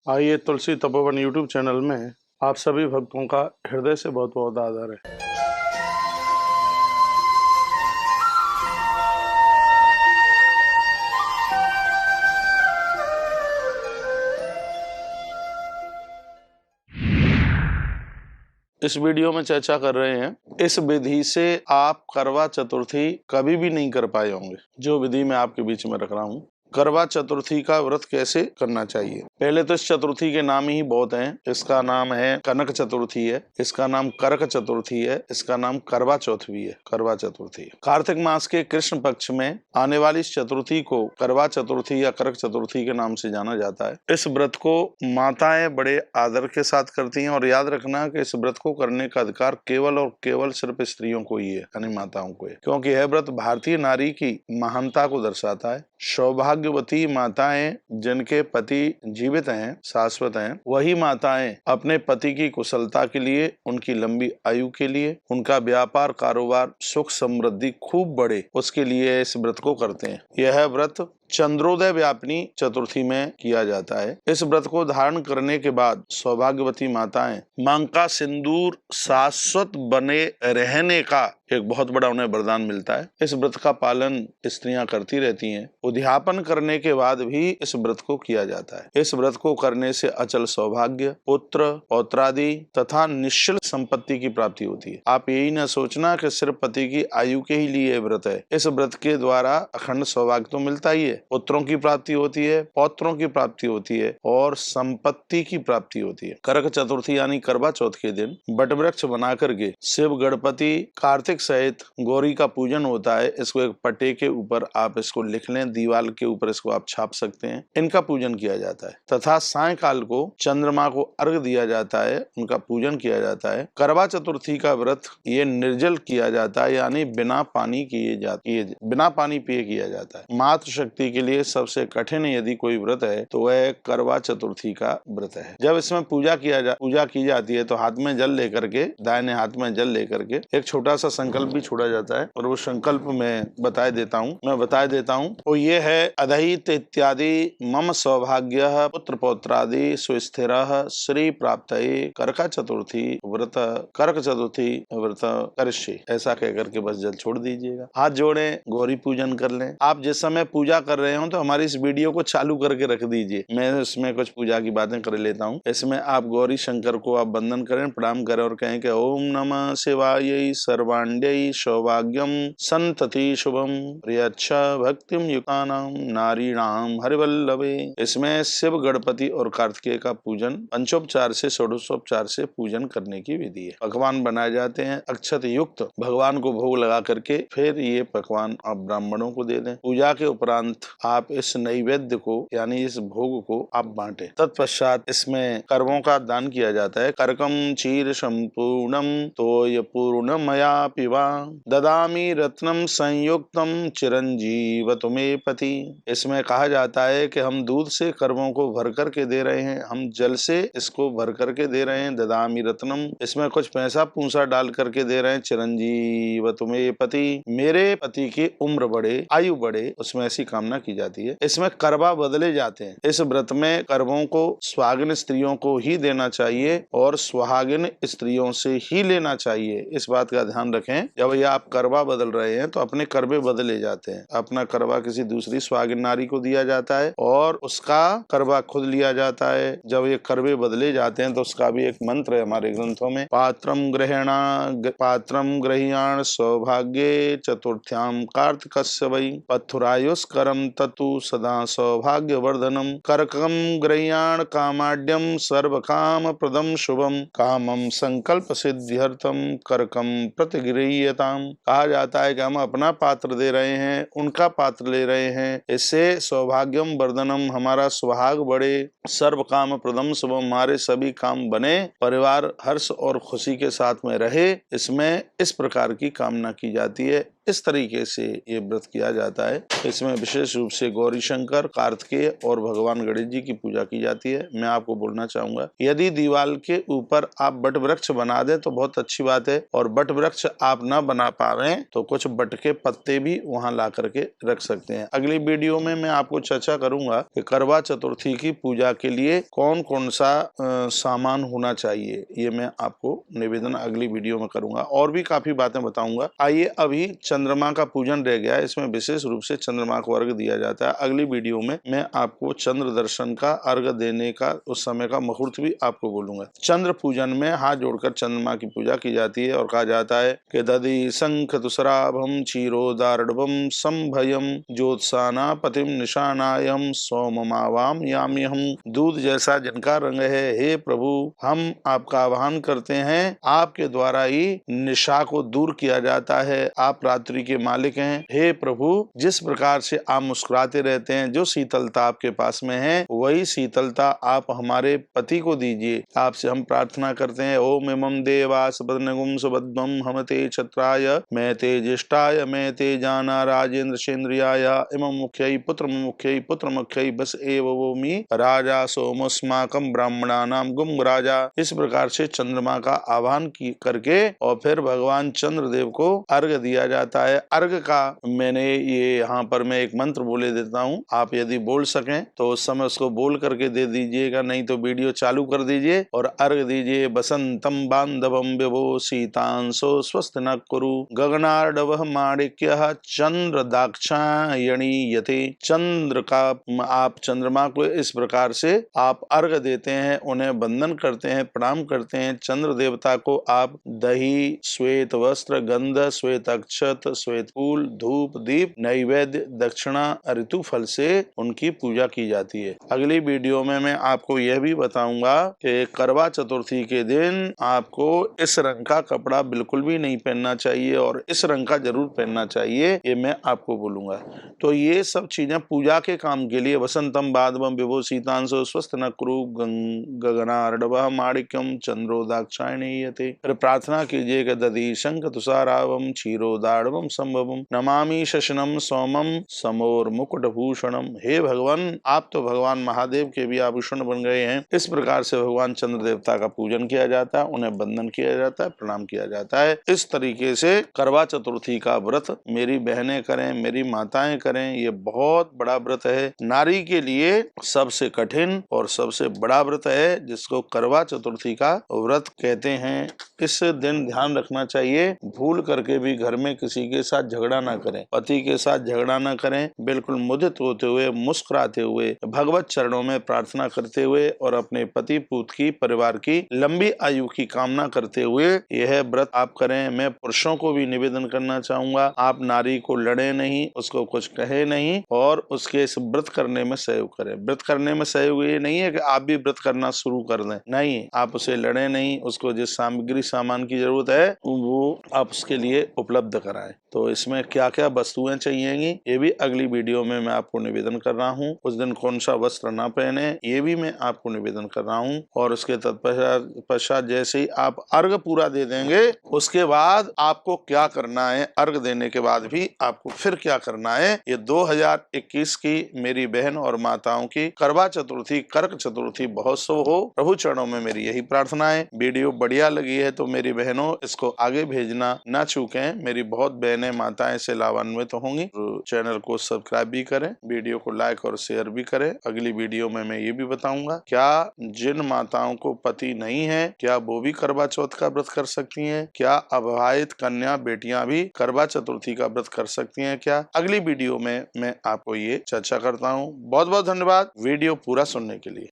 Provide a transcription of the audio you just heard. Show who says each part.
Speaker 1: आइए तुलसी Tapovan YouTube channel में आप सभी भक्तों का हृदय से बहुत बहुत आदर है। इस वीडियो में चर्चा कर रहे हैं, इस विधि से आप करवा चतुर्थी कभी भी नहीं कर पाए होंगे। जो विधि मैं आपके बीच में रख रहा हूँ, करवा चतुर्थी का व्रत कैसे करना चाहिए। पहले तो इस चतुर्थी के नाम ही बहुत हैं। इसका नाम है कनक चतुर्थी है, इसका नाम करक चतुर्थी है, इसका नाम करवा चौथ भी है। करवा चतुर्थी कार्तिक मास के कृष्ण पक्ष में आने वाली इस चतुर्थी को करवा चतुर्थी या करक चतुर्थी के नाम से जाना जाता है। इस व्रत को माताएं बड़े आदर के साथ करती हैं और याद रखना कि इस व्रत को करने का अधिकार केवल और केवल सिर्फ स्त्रियों को ही है, यानी माताओं को है, क्योंकि यह व्रत भारतीय नारी की महानता को दर्शाता है। सौभाग्यवती माताएं जिनके पति जीवित हैं, शाश्वत हैं, वही माताएं अपने पति की कुशलता के लिए, उनकी लंबी आयु के लिए, उनका व्यापार कारोबार सुख समृद्धि खूब बढ़े, उसके लिए इस व्रत को करते हैं। यह व्रत चंद्रोदय व्यापिनी चतुर्थी में किया जाता है। इस व्रत को धारण करने के बाद सौभाग्यवती माताएं मांग का सिंदूर शाश्वत बने रहने का एक बहुत बड़ा उन्हें वरदान मिलता है। इस व्रत का पालन स्त्रियां करती रहती हैं। उद्यापन करने के बाद भी इस व्रत को किया जाता है। इस व्रत को करने से अचल सौभाग्य, पुत्र, पौत्रादि तथा निश्चल संपत्ति की प्राप्ति होती है। आप यही न सोचना कि सिर्फ पति की आयु के ही लिए व्रत है। इस व्रत के द्वारा अखंड सौभाग्य तो मिलता ही है, पुत्रों की प्राप्ति होती है, पौत्रों की प्राप्ति होती है और संपत्ति की प्राप्ति होती है। करक चतुर्थी यानी करवा चौथ के दिन बट वृक्ष बना करके शिव, गणपति, कार्तिक सहित गौरी का पूजन होता है। इसको एक पट्टे के ऊपर आप इसको लिख लें, दीवार के ऊपर इसको आप छाप सकते हैं। इनका पूजन किया जाता है तथा सायंकाल को चंद्रमा को अर्घ दिया जाता है, उनका पूजन किया जाता है। करवा चतुर्थी का व्रत ये निर्जल किया जाता है, यानी बिना पानी पिए किया जाता है। मातृशक्ति के लिए सबसे कठिन यदि कोई व्रत है तो वह करवा चतुर्थी का व्रत है। जब इसमें पूजा की जाती है तो हाथ में जल लेकर के, दाहिने हाथ में जल लेकर के एक छोटा सा संकल्प भी छोड़ा जाता है और वो संकल्प मैं बता देता हूँ। वो ये है, अदहित इत्यादि मम सौभाग्य पुत्र पौत्रादि सुस्थिर श्री प्राप्त करक चतुर्थी व्रत करिष्ये। ऐसा कह करके बस जल छोड़ दीजिएगा। हाथ जोड़े, गौरी पूजन कर लें। आप जिस समय पूजा कर रहे हो तो हमारी इस वीडियो को चालू करके रख दीजिए। मैं इसमें कुछ पूजा की बातें कर लेता हूँ। इसमें आप गौरी शंकर को आप वंदन करें, प्रणाम करें और कहें कि ओम नमः शिवाय सर्वाण्यै सौभाग्यम संतति शुभम प्रियच्छ भक्तिम युक्तानाम नारीणाम हरिवल्लभे। इसमें शिव, गणपति और कार्तिकेय का पूजन पंचोपचार से षोडशोपचार से पूजन करने की विधि है। पकवान बनाए जाते हैं अक्षत युक्त, भगवान को भोग लगा करके फिर ये पकवान आप ब्राह्मणों को दे दें। पूजा के उपरांत आप इस नैवेद्य को यानी इस भोग को आप बांटे। तत्पश्चात इसमें कर्मों का दान किया जाता है। करकम क्षीर संपूर्णम तोय पूर्णमया पिबा ददामी रत्नम संयुक्तम चिरंजीव तुम्हें पति। इसमें कहा जाता है कि हम दूध से कर्मों को भर करके दे रहे हैं, हम जल से इसको भर करके दे रहे हैं। ददामी रत्नम, इसमें कुछ पैसा पूंसा डाल करके दे रहे हैं। चिरंजीव तुम्हें पति, मेरे पति की उम्र बढ़े, आयु बढ़े, उसमें ऐसी कामना की जाती है। इसमें करवा बदले जाते हैं। इस व्रत में कर्मों को सुहागिन स्त्रियों को ही देना चाहिए और सुहागिन स्त्रियों से ही लेना चाहिए। इस बात का ध्यान रखें। जब ये आप करवा बदल रहे हैं तो अपने करवे बदले जाते हैं। अपना करवा किसी दूसरी सुहागिन नारी को दिया जाता है और उसका करवा खुद लिया जाता है। जब ये करवे बदले जाते हैं तो उसका भी एक मंत्र है हमारे ग्रंथों में, पात्रम गृह्याण सौभाग्ये चतुर्थ्याम कार्तिकस्य वै पथुरायुष्करम ततु सदा सौभाग्य वर्धनम करकम गृह्याण कामाड्यम सर्व काम प्रदम शुभम कामम संकल्प सिद्ध्यर्थम करकम प्रतिगृह्यताम। कहा जाता है कि हम अपना पात्र दे रहे हैं, उनका पात्र ले रहे हैं, इससे सौभाग्यम वर्धनम, हमारा सुहाग बढ़े, सर्व काम प्रदम शुभम, हमारे सभी काम बने, परिवार हर्ष और खुशी के साथ में रहे। इसमें इस प्रकार की कामना की जाती है। इस तरीके से ये व्रत किया जाता है। इसमें विशेष रूप से गौरी शंकर, कार्तिकेय और भगवान गणेश जी की पूजा की जाती है। मैं आपको बोलना चाहूंगा, यदि दीवार के ऊपर आप बट वृक्ष बना दें तो बहुत अच्छी बात है, और बट वृक्ष आप ना बना पावे तो कुछ बट के पत्ते भी वहां ला करके रख सकते हैं। अगली वीडियो में मैं आपको चर्चा करूंगा कि करवा चतुर्थी की पूजा के लिए कौन कौन सा सामान होना चाहिए। ये मैं आपको निवेदन अगली वीडियो में करूंगा, और भी काफी बातें बताऊंगा। आइए, अभी चंद्रमा का पूजन रह गया है, इसमें विशेष रूप से चंद्रमा को अर्घ दिया जाता है। अगली वीडियो में मैं आपको चंद्र दर्शन का, अर्घ देने का, उस समय का मुहूर्त भी आपको बोलूंगा। चंद्र पूजन में हाथ जोड़कर चंद्रमा की पूजा की जाती है और कहा जाता है कि दधि शंख तुसराभम क्षीरोदार्णवम संभयम ज्योत्साना पतिम निशानायम सोममावाम याम्यहम। दूध जैसा जिनका रंग है, हे प्रभु हम आपका आह्वान करते हैं, आपके द्वारा ही निशा को दूर किया जाता है। आप रात्रि के मालिक हैं। हे प्रभु, जिस प्रकार से आप मुस्कुराते रहते हैं, जो शीतलता आपके पास में है, वही शीतलता आप हमारे पति को दीजिए। आपसे हम प्रार्थना करते हैं, ओम इमं देवा सपत्नगुम सुबद्धम हमते छत्राय मैं ते ज्येष्ठाय मैं ते जाना राजेंद्र शेन्द्रियाय इमं मुख्यै पुत्र मुख्यै बस एव वोमि राजा सोमस्माकम ब्राह्मणानाम गुम राजा। इस प्रकार से चंद्रमा का आह्वान करके और फिर भगवान चंद्रदेव को अर्घ दिया जाता है। अर्घ का मैंने ये यहाँ पर मैं एक मंत्र बोले देता हूँ, आप यदि बोल सकें तो उस समय उसको बोल करके दे दीजिएगा, नहीं तो वीडियो चालू कर दीजिए और अर्घ दीजिए। बसंतम बांधवम विभो सीतांशो स्वस्थ न कुरु गगनार्डव माणिक्य चंद्र दाक्षायणी यते। चंद्र का आप चंद्रमा को इस प्रकार से आप अर्घ देते हैं, उन्हें वंदन करते हैं, प्रणाम करते हैं। चंद्र देवता को आप दही, श्वेत वस्त्र, गंध, श्वेत अक्षत, श्वेत फूल, धूप, दीप, नैवेद्य, दक्षिणा, ऋतु फल से उनकी पूजा की जाती है। अगली वीडियो में मैं आपको यह भी बताऊंगा कि करवा चतुर्थी के दिन आपको इस रंग का कपड़ा बिल्कुल भी नहीं पहनना चाहिए और इस रंग का जरूर पहनना चाहिए, ये मैं आपको बोलूंगा। तो ये सब चीजें पूजा के काम के लिए, वसंतम बाधवम विभो सीतांशो स्वस्थ न कुरु गगनार्णव माणिक्यम चंद्रो दाक्षायणीयते। प्रार्थना कीजिए कि दधि शंख तुषारावम क्षीरोदार्णवम संभवम नमामि शशनम सोमम समोर मुकुट भूषणम। हे भगवान, आप तो भगवान महादेव के भी आभूषण बन गए हैं। इस प्रकार से भगवान चंद्र देवता का पूजन किया जाता है, उन्हें वंदन किया जाता है, प्रणाम किया जाता है। इस तरीके से करवा चतुर्थी का व्रत मेरी बहनें करें, मेरी माताएं करें। ये बहुत बड़ा व्रत है, नारी के लिए सबसे कठिन और सबसे बड़ा व्रत है, जिसको करवा चतुर्थी का व्रत कहते हैं। इस दिन ध्यान रखना चाहिए, भूल करके भी घर में किसी के साथ झगड़ा ना करें, पति के साथ झगड़ा ना करें। बिल्कुल मुदित होते हुए, मुस्कुराते हुए, भगवत चरणों में प्रार्थना करते हुए और अपने पति पुत्र की, परिवार की लंबी आयु की कामना करते हुए यह व्रत आप करें। मैं पुरुषों को भी निवेदन करना चाहूंगा, आप नारी को लड़े नहीं, उसको कुछ कहे नहीं और उसके इस व्रत करने में सहयोग करें। व्रत करने में सहयोग ये नहीं है कि आप भी व्रत करना शुरू कर दें, नहीं, आप उसे लड़े नहीं, उसको जिस सामान की जरूरत है वो आप उसके लिए उपलब्ध कराएं। तो इसमें क्या क्या वस्तुएं चाहिएगी ये भी अगली वीडियो में मैं आपको निवेदन कर रहा हूँ। उस दिन कौन सा वस्त्र ना पहने ये भी मैं आपको निवेदन कर रहा हूँ। और उसके तत्पश्चात जैसे ही आप अर्घ पूरा दे देंगे, उसके बाद आपको क्या करना है, अर्घ देने के बाद भी आपको फिर क्या करना है, ये 2021 की मेरी बहन और माताओं की करवा चतुर्थी, कर्क चतुर्थी बहुत शुभ हो। प्रभु चरणों में मेरी यही प्रार्थना है। वीडियो बढ़िया लगी है तो मेरी बहनों इसको आगे भेजना ना चूकें। मेरी बहुत बहनें माताएं से लाभान्वित होंगी। तो चैनल को सब्सक्राइब भी करें, वीडियो को लाइक और शेयर भी करें। अगली वीडियो में मैं ये भी बताऊंगा, क्या जिन माताओं को पति नहीं है क्या वो भी करवा चौथ का व्रत कर सकती हैं? क्या अविवाहित कन्या बेटियां भी करवा चतुर्थी का व्रत कर सकती हैं क्या? अगली वीडियो में मैं आपको ये चर्चा करता हूँ। बहुत बहुत धन्यवाद वीडियो पूरा सुनने के लिए।